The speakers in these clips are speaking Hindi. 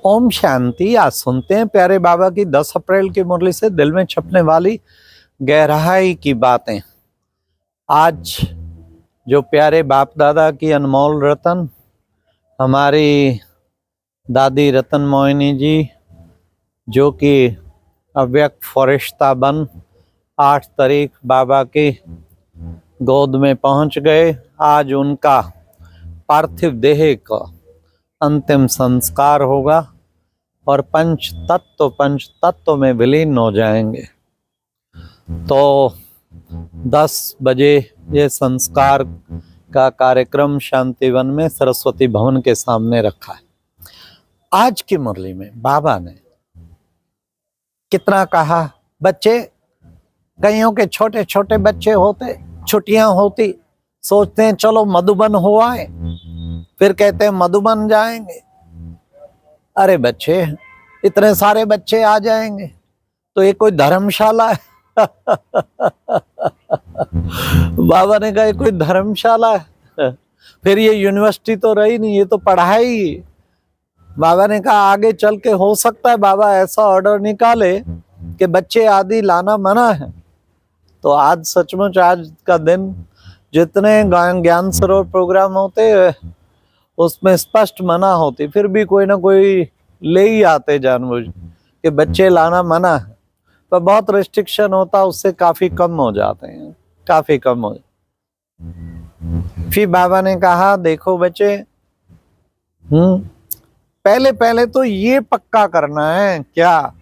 ओम शांति। आज सुनते हैं प्यारे बाबा की 10 अप्रैल की मुरली से दिल में छपने वाली गहराई की बातें। आज जो प्यारे बाप दादा की अनमोल रतन हमारी दादी रतन मोहिनी जी, जो कि अव्यक्त फरिश्ता बन 8 तारीख बाबा की गोद में पहुंच गए, आज उनका पार्थिव देह का अंतिम संस्कार होगा और पंच तत्व में विलीन हो जाएंगे। तो 10 बजे ये संस्कार का कार्यक्रम शांतिवन में सरस्वती भवन के सामने रखा है। आज की मुरली में बाबा ने कितना कहा, बच्चे, कईयों के छोटे छोटे बच्चे होते, छुट्टियां होती, सोचते हैं चलो मधुबन हो आए, फिर कहते हैं मधुबन जाएंगे। अरे बच्चे, इतने सारे बच्चे आ जाएंगे तो ये कोई धर्मशाला है? बाबा ने कहा ये कोई धर्मशाला है? फिर ये यूनिवर्सिटी तो रही नहीं, ये तो पढ़ाई। बाबा ने कहा आगे चल के हो सकता है बाबा ऐसा ऑर्डर निकाले कि बच्चे आदि लाना मना है। तो आज सचमुच आज का दिन जितने ज्ञान सरोवर प्रोग्राम होते उसमें स्पष्ट मना होती, फिर भी कोई ना कोई ले ही आते जानबूझ कि बच्चे लाना मना है। पर बहुत रिस्ट्रिक्शन होता, उससे काफी कम हो जाते हैं, काफी कम हो। फिर बाबा ने कहा देखो बच्चे, पहले पहले तो ये पक्का करना है क्या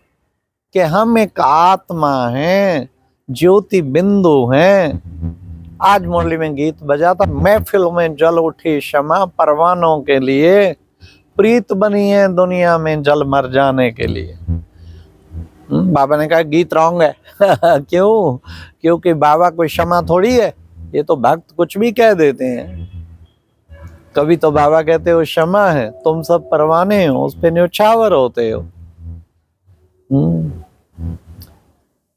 कि हम एक आत्मा हैं, ज्योति बिंदु हैं। आज मुरली में गीत बजा था, महफिल में जल उठी क्षमा परवानों के लिए, प्रीत बनी है दुनिया में जल मर जाने के लिए। बाबा ने कहा गीत रॉन्ग है। क्यों? क्योंकि बाबा कोई क्षमा थोड़ी है, ये तो भक्त कुछ भी कह देते हैं। कभी तो बाबा कहते हो क्षमा है, तुम सब परवाने हो, उस पे न्यौछावर होते हो।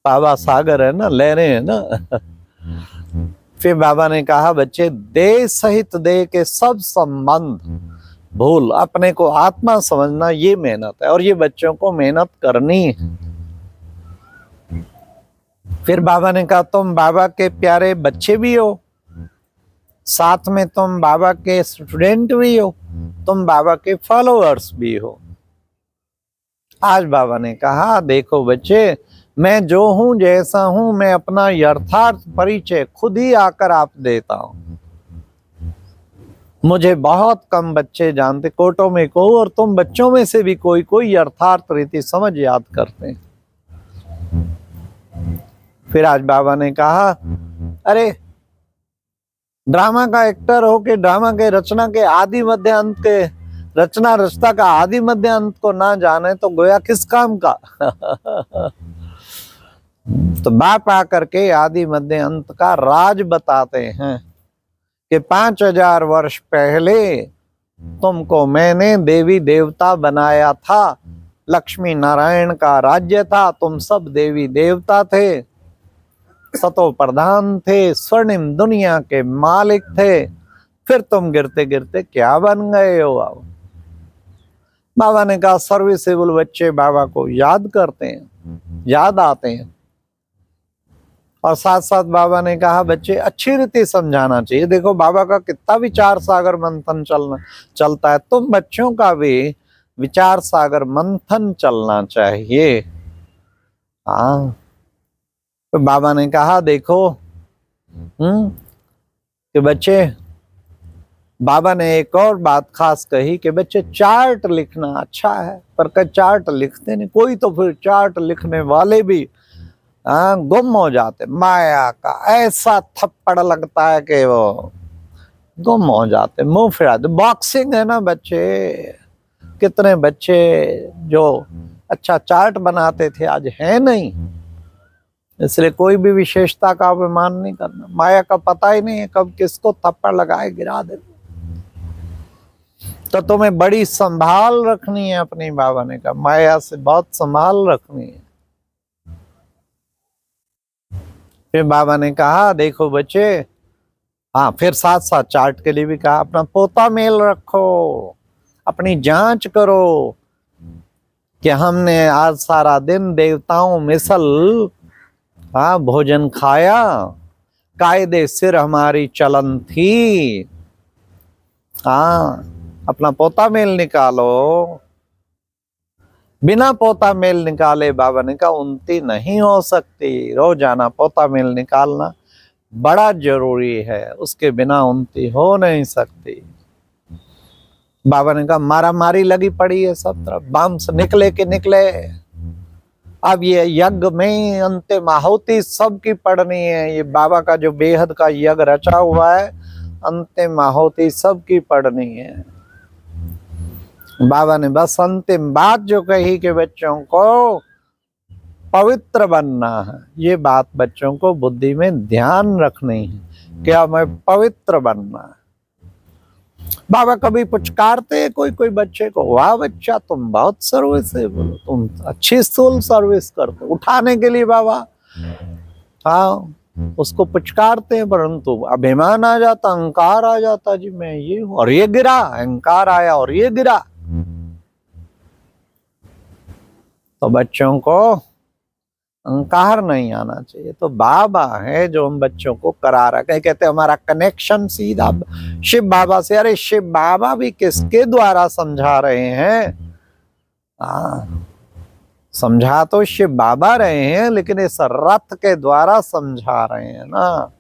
बाबा सागर है ना, लहरें है ना। फिर बाबा ने कहा बच्चे, देह सहित देह के सब संबंध भूल अपने को आत्मा समझना, ये मेहनत है और ये बच्चों को मेहनत करनी है। फिर बाबा ने कहा तुम बाबा के प्यारे बच्चे भी हो, साथ में तुम बाबा के स्टूडेंट भी हो, तुम बाबा के फॉलोअर्स भी हो। आज बाबा ने कहा देखो बच्चे, मैं जो हूं जैसा हूं, मैं अपना यथार्थ परिचय खुद ही आकर आप देता हूं। मुझे बहुत कम बच्चे जानते, कोटों में को, और तुम बच्चों में से भी कोई कोई यथार्थ रीति समझ याद करते हैं। फिर आज बाबा ने कहा अरे ड्रामा का एक्टर हो के ड्रामा के रचना के आदि मध्य अंत के रचना रचता का आदि मध्य अंत को ना जाने तो गोया किस काम का। तो बाप आकर के आदि मध्य अंत का राज बताते हैं कि 5000 वर्ष पहले तुमको मैंने देवी देवता बनाया था, लक्ष्मी नारायण का राज्य था, तुम सब देवी देवता थे, सतो प्रधान थे, स्वर्णिम दुनिया के मालिक थे, फिर तुम गिरते गिरते क्या बन गए हो। बाबा ने कहा सर्विसेबल बच्चे बाबा को याद करते हैं, याद आते हैं। और साथ साथ बाबा ने कहा बच्चे अच्छी रीति समझाना चाहिए। देखो बाबा का कितना विचार सागर मंथन चलता है, तुम बच्चों का भी विचार सागर मंथन चलना चाहिए। हाँ, तो बाबा ने कहा देखो कि बच्चे, बाबा ने एक और बात खास कही कि बच्चे चार्ट लिखना अच्छा है, पर चार्ट लिखते नहीं कोई, तो फिर चार्ट लिखने वाले भी गुम हो जाते। माया का ऐसा थप्पड़ लगता है कि वो गुम हो जाते, मुंह फिराते। बॉक्सिंग है ना बच्चे, कितने बच्चे जो अच्छा चार्ट बनाते थे आज है नहीं। इसलिए कोई भी विशेषता का अभिमान नहीं करना, माया का पता ही नहीं है कब किसको थप्पड़ लगाए गिरा दे। तो तुम्हें बड़ी संभाल रखनी है अपनी, बाबा ने कहा माया से बहुत संभाल रखनी है। फिर बाबा ने कहा देखो बच्चे, हाँ, फिर साथ साथ चार्ट के लिए भी कहा अपना पोता मेल रखो, अपनी जांच करो कि हमने आज सारा दिन देवताओं मिसल भोजन खाया, कायदे सिर हमारी चलन थी। अपना पोता मेल निकालो। बिना पोता मेल निकाले बाबा ने कहा उन्नति नहीं हो सकती। रोजाना पोता मेल निकालना बड़ा जरूरी है, उसके बिना उन्नति हो नहीं सकती। बाबा ने कहा मारा मारी लगी पड़ी है सब तरफ, बम्स निकले के निकले। अब ये यज्ञ में अंतिम आहुति सबकी पड़नी है। ये बाबा का जो बेहद का यज्ञ रचा हुआ है, अंतिम आहुति सबकी पड़नी है। बाबा ने बस अंतिम बात जो कही कि बच्चों को पवित्र बनना है, ये बात बच्चों को बुद्धि में ध्यान रखनी है। क्या मैं पवित्र बनना है। बाबा कभी पुचकारते कोई कोई बच्चे को, वाह बच्चा तुम बहुत सर्विसेबल, तुम अच्छी स्कूल सर्विस करते, उठाने के लिए बाबा उसको पुचकारते हैं, परंतु अभिमान आ जाता, अहंकार आ जाता, जी मैं ये हूं और ये गिरा, अहंकार आया और ये गिरा। तो बच्चों को अहंकार नहीं आना चाहिए। तो बाबा है जो हम बच्चों को करा रहा है। कहते हमारा कनेक्शन सीधा शिव बाबा से। अरे शिव बाबा भी किसके द्वारा समझा रहे हैं? समझा तो शिव बाबा रहे हैं, लेकिन इस रथ के द्वारा समझा रहे हैं ना।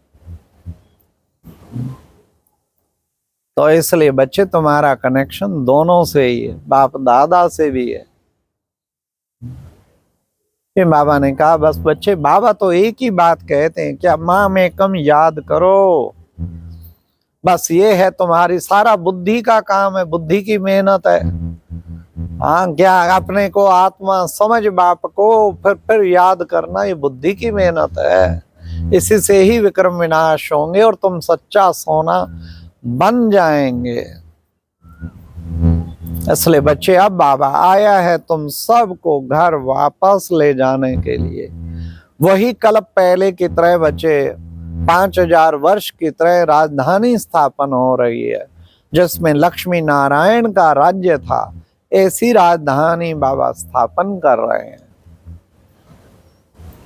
तो इसलिए बच्चे तुम्हारा कनेक्शन दोनों से ही है, बाप दादा से भी है। बाबा ने कहा बस बच्चे, बाबा तो एक ही बात कहते हैं, क्या माँ में कम याद करो। बस ये है तुम्हारी, सारा बुद्धि का काम है, बुद्धि की मेहनत है। क्या अपने को आत्मा समझ बाप को फिर याद करना, ये बुद्धि की मेहनत है। इसी से ही विक्रम विनाश होंगे और तुम सच्चा सोना बन जाएंगे। इसलिए बच्चे अब बाबा आया है तुम सबको घर वापस ले जाने के लिए। वही कल्प पहले की तरह बच्चे 5000 वर्ष की तरह राजधानी स्थापन हो रही है, जिसमें लक्ष्मी नारायण का राज्य था। ऐसी राजधानी बाबा स्थापन कर रहे हैं।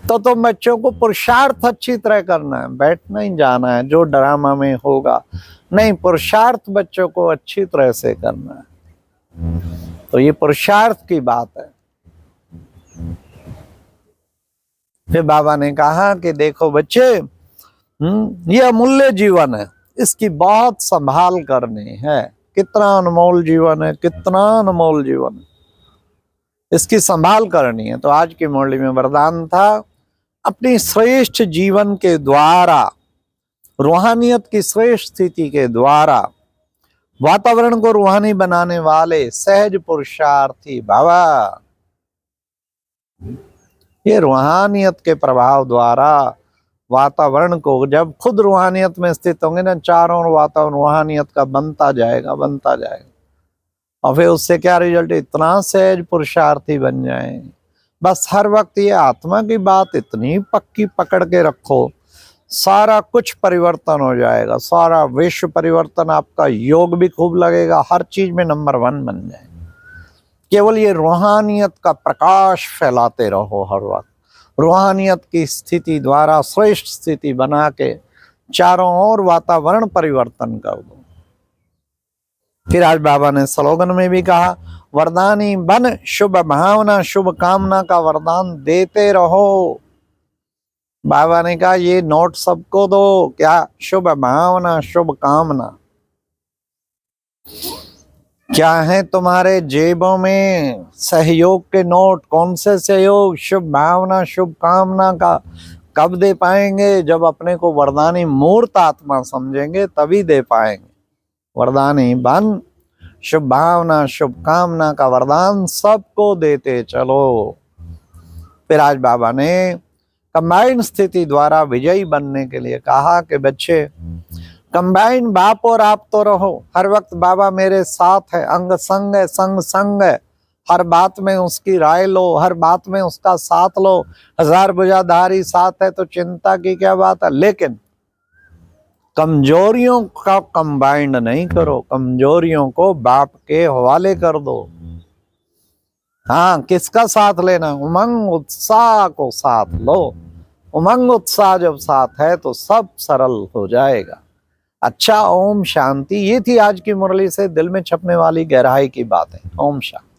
तो तुम बच्चों को पुरुषार्थ अच्छी तरह करना है, बैठना ही जाना है जो ड्रामा में होगा नहीं, पुरुषार्थ बच्चों को अच्छी तरह से करना है। तो ये पुरुषार्थ की बात है। फिर बाबा ने कहा कि देखो बच्चे, ये अमूल्य जीवन है, इसकी बहुत संभाल करनी है। कितना अनमोल जीवन है, कितना अनमोल जीवन है, इसकी संभाल करनी है। तो आज की मुरली में वरदान था, अपनी श्रेष्ठ जीवन के द्वारा, रूहानियत की श्रेष्ठ स्थिति के द्वारा वातावरण को रूहानी बनाने वाले सहज पुरुषार्थी बाबा, ये रूहानियत के प्रभाव द्वारा वातावरण को, जब खुद रूहानियत में स्थित होंगे ना, चारों ओर वातावरण रूहानियत का बनता जाएगा, बनता जाएगा। और फिर उससे क्या रिजल्ट, इतना सहज पुरुषार्थी बन जाए। बस हर वक्त ये आत्मा की बात इतनी पक्की पकड़ के रखो, सारा कुछ परिवर्तन हो जाएगा, सारा विश्व परिवर्तन, आपका योग भी खूब लगेगा, हर चीज में नंबर 1 बन जाए। केवल ये रूहानियत का प्रकाश फैलाते रहो हर वक्त, रूहानियत की स्थिति द्वारा श्रेष्ठ स्थिति बना के चारों ओर वातावरण परिवर्तन कर दो। फिर आज बाबा ने स्लोगन में भी कहा, वरदानी बन शुभ भावना शुभ कामना का वरदान देते रहो। बाबा ने कहा ये नोट सबको दो, क्या, शुभ भावना शुभ कामना। क्या है तुम्हारे जेबों में सहयोग के नोट? कौन से सहयोग? शुभ भावना शुभ कामना का। कब दे पाएंगे? जब अपने को वरदानी मूर्त आत्मा समझेंगे, तभी दे पाएंगे। वरदानी बन शुभ भावना शुभ कामना का वरदान सबको देते चलो। फिर आज बाबा ने कंबाइन स्थिति द्वारा विजयी बनने के लिए कहा कि बच्चे, कंबाइन बाप और आप तो रहो, हर वक्त बाबा मेरे साथ है, अंग संग है, संग संग है, हर बात में उसकी राय लो, हर बात में उसका साथ लो। 1000 भुजाधारी साथ है तो चिंता की क्या बात है। लेकिन कमजोरियों का कंबाइंड नहीं करो, कमजोरियों को बाप के हवाले कर दो। हाँ, किसका साथ लेना? उमंग उत्साह को साथ लो। उमंग उत्साह जब साथ है तो सब सरल हो जाएगा। अच्छा, ओम शांति। ये थी आज की मुरली से दिल में छपने वाली गहराई की बातें। ओम शांति।